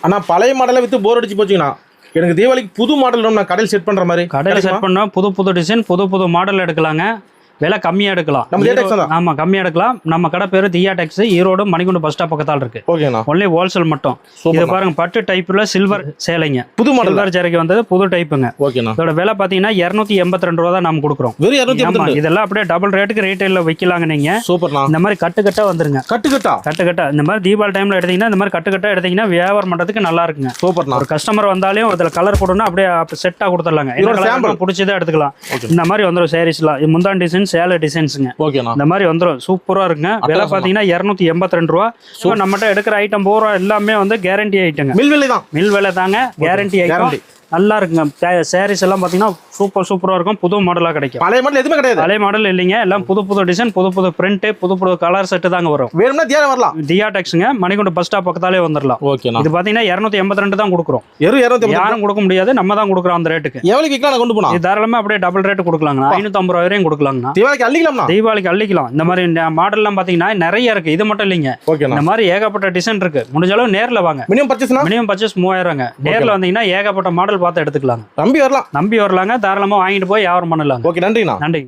ஆனா பழைய மாடலை வித்து போர் அடிச்சு போச்சுங்கண்ணா. எனக்கு தீபாவளிக்கு புது மாடல் நான் கடையில் செட் பண்ற மாதிரி. கடையில் செட் பண்ணா புது டிசைன் புது மாடல் எடுக்கலாங்க. விலை கம்மியா எடுக்கலாம். ஆமா கம்மியா எடுக்கலாம். நம்ம கடை பேரு தியா டெக்ஸ், ஈரோடு மணிகுண்டு பஸ் ஸ்டாப் பக்கத்தால இருக்கு. ஓகேண்ணா. ஒன்லி ஹோல்சேல் மட்டும். இது பாருங்க பட்டு டைப்ல சில்வர் சேலைங்க. புது மாடல் சில்வர் சேலைக்கு வந்தது புது டைப்புங்க. ஓகேண்ணா. இதோட விலை பாத்தீங்கன்னா 282 ரூபா தான் நம்ம கொடுக்குறோம். வெறும் 282. இதெல்லாம் அப்படியே டபுள் ரேட்டுக்கு ரீட்டைல்ல விற்கலாங்க நீங்க. சூப்பர்ண்ணா. இந்த மாதிரி கட்டுக்கட்டா வந்துருங்க. கட்டுக்கட்டா இந்த மாதிரி தீபாவளி டைம்ல எடுத்தீங்கன்னா இந்த மாதிரி கட்டுக்கட்டா எடுத்தீங்கன்னா வியாபாரம் பண்றதுக்கு நல்லா இருக்குங்க. சூப்பர்ண்ணா. ஒரு கஸ்டமர் வந்தாலும் அதுல கலர் போடணும்னா அப்படியே செட்டா கொடுத்துடலாங்க. பிடிச்சதா எடுத்துக்கலாம். இந்த மாதிரி வந்துடும் சாரீஸ்லாம். முந்தான் டிசைன் சேலை டிசைன்ஸ். இந்த மாதிரி வந்துரும் சூப்பரா இருக்குங்க. விலை பாத்தீங்கன்னா 282 ரூபா. நம்மகிட்ட எடுக்கிற ஐட்டம் பூரா எல்லாமே வந்து கேரண்டி ஐட்டங்க. மில் விலை தாங்க. கேரண்டி ஐட்டம் நல்லா இருக்குங்க. சாரீஸ் எல்லாம் பாத்தீங்கன்னா சூப்பரா இருக்கும். புது மாடலா கிடைக்கும். பழைய மாடல் எதுவுமே கிடையாது. பழைய மாடல் இல்லைங்க. எல்லாம் புது டிசைன் புது பிரிண்ட் புது கலர் செட் தாங்க வரும். வேணும்னா தியா வரலாம். தியா டெக்ஸ்ங்க மணிகுண்டு பஸ் ஸ்டாப் பக்கத்தாலே வந்துடலாம். இது பாத்தீங்கன்னா 282 தான் கொடுக்குறோம். யாரும் கொடுக்க முடியாது. நம்ம தான் கொடுக்குறோம் அந்த ரேட்டுக்கு. எவ்வளவுக்கு விக்கலாம் கொண்டு போனா? இது தாராளமா அப்படியே டபுள் ரேட் கொடுக்கலாங்க. 550 ரூபாய் வரையும் கொடுக்கலாங்க. தீபாவளிக்கு அள்ளிக்கலாம். இந்த மாதிரி மாடல் எல்லாம் பாத்தீங்கன்னா நிறைய இருக்கு. இது மட்டும் இல்லைங்க. இந்த மாதிரி ஏகப்பட்ட டிசைன் இருக்கு. முடிஞ்ச அளவு நேர்ல வாங்க. Minimum purchase 3000. நேர்ல வந்தீங்கன்னா ஏகப்பட்ட மாடல் பார்த்து எடுத்துக்கலாம். நம்பி வரலாங்க. தாராளமா வாங்கிட்டு போய் வியாபாரம் பண்ணலாம். நன்றி.